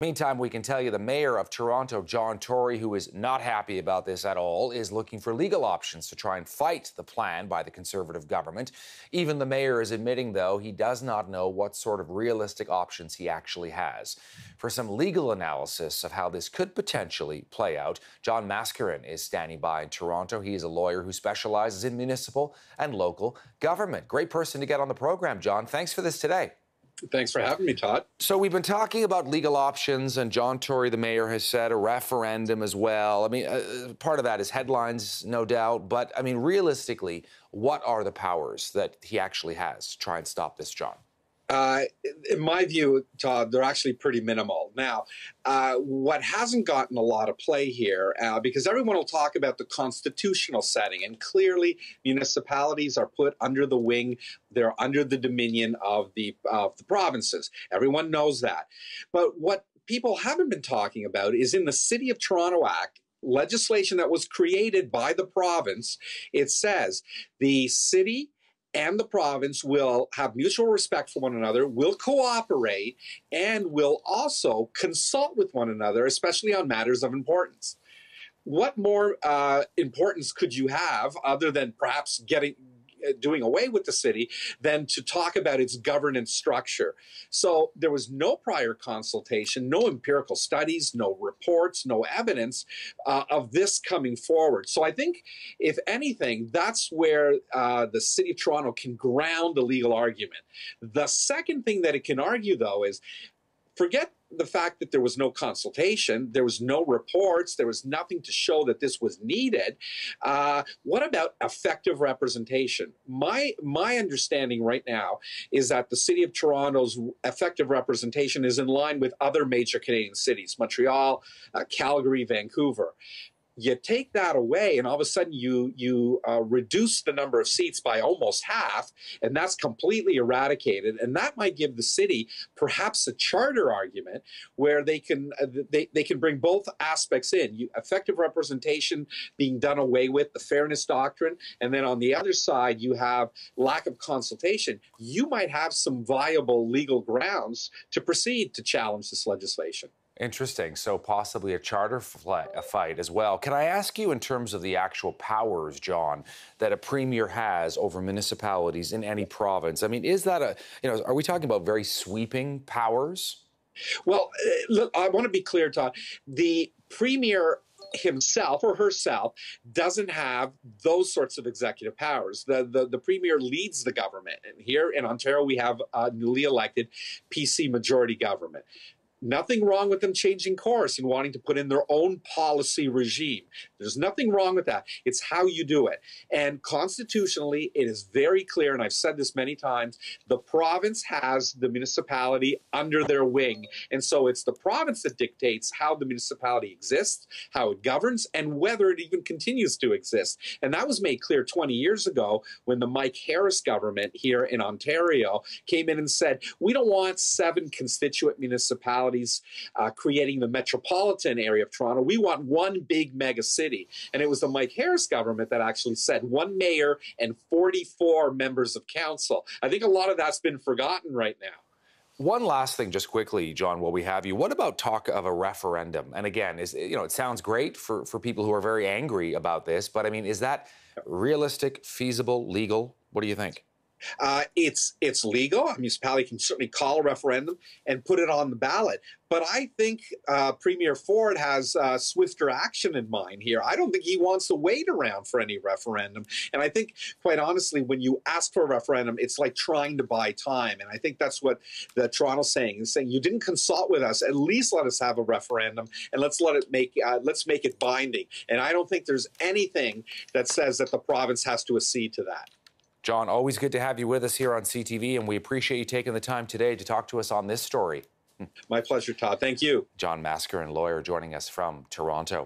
Meantime, we can tell you the mayor of Toronto, John Tory, who is not happy about this at all, is looking for legal options to try and fight the plan by the Conservative government. Even the mayor is admitting, though, he does not know what sort of realistic options he actually has. For some legal analysis of how this could potentially play out, John Mascarin is standing by in Toronto. He is a lawyer who specializes in municipal and local government. Great person to get on the program, John. Thanks for this today. Thanks for having me, Todd. So we've been talking about legal options, and John Tory, the mayor, has said a referendum as well. I mean, part of that is headlines, no doubt. But, I mean, realistically, what are the powers that he actually has to try and stop this, John? In my view, Todd, they're actually pretty minimal. Now, what hasn't gotten a lot of play here, because everyone will talk about the constitutional setting, and clearly municipalities are put under the wing, they're under the dominion of the provinces. Everyone knows that. But what people haven't been talking about is in the City of Toronto Act, legislation that was created by the province, it says the city and the province will have mutual respect for one another, will cooperate, and will also consult with one another, especially on matters of importance. What more importance could you have, other than perhaps doing away with the city, than to talk about its governance structure? So there was no prior consultation, no empirical studies, no reports, no evidence of this coming forward. So I think, if anything, that's where the City of Toronto can ground the legal argument. The second thing that it can argue, though, is forget the fact that there was no consultation, there was no reports, there was nothing to show that this was needed. What about effective representation? My understanding right now is that the City of Toronto's effective representation is in line with other major Canadian cities, Montreal, Calgary, Vancouver. You take that away, and all of a sudden you reduce the number of seats by almost half, and that's completely eradicated. And that might give the city perhaps a charter argument where they can bring both aspects in: effective representation being done away with, the fairness doctrine, and then on the other side you have lack of consultation. You might have some viable legal grounds to proceed to challenge this legislation. Interesting. So possibly a charter fight as well. Can I ask you, in terms of the actual powers, John, that a premier has over municipalities in any province? I mean, is that are we talking about very sweeping powers? Well, look, I want to be clear, Todd. The premier himself or herself doesn't have those sorts of executive powers. The premier leads the government. And here in Ontario, we have a newly elected PC majority government. Nothing wrong with them changing course and wanting to put in their own policy regime. There's nothing wrong with that. It's how you do it. And constitutionally, it is very clear, and I've said this many times, the province has the municipality under their wing. And so it's the province that dictates how the municipality exists, how it governs, and whether it even continues to exist. And that was made clear 20 years ago when the Mike Harris government here in Ontario came in and said, we don't want 7 constituent municipalities creating the metropolitan area of Toronto. We want one big mega city. And it was the Mike Harris government that actually said 1 mayor and 44 members of council. I think a lot of that's been forgotten right now. One last thing, just quickly, John, while we have you. What about talk of a referendum? And again, it sounds great for people who are very angry about this, but I mean, is that realistic, feasible, legal? What do you think? It's legal. A municipality can certainly call a referendum and put it on the ballot. But I think Premier Ford has swifter action in mind here. I don't think he wants to wait around for any referendum. And I think, quite honestly, when you ask for a referendum, it's like trying to buy time. And I think that's what the Toronto's saying. Is saying, you didn't consult with us. At least let us have a referendum, and let's make it binding. And I don't think there's anything that says that the province has to accede to that. John, always good to have you with us here on CTV, and we appreciate you taking the time today to talk to us on this story. My pleasure, Todd. Thank you. John Mascarin, lawyer, joining us from Toronto.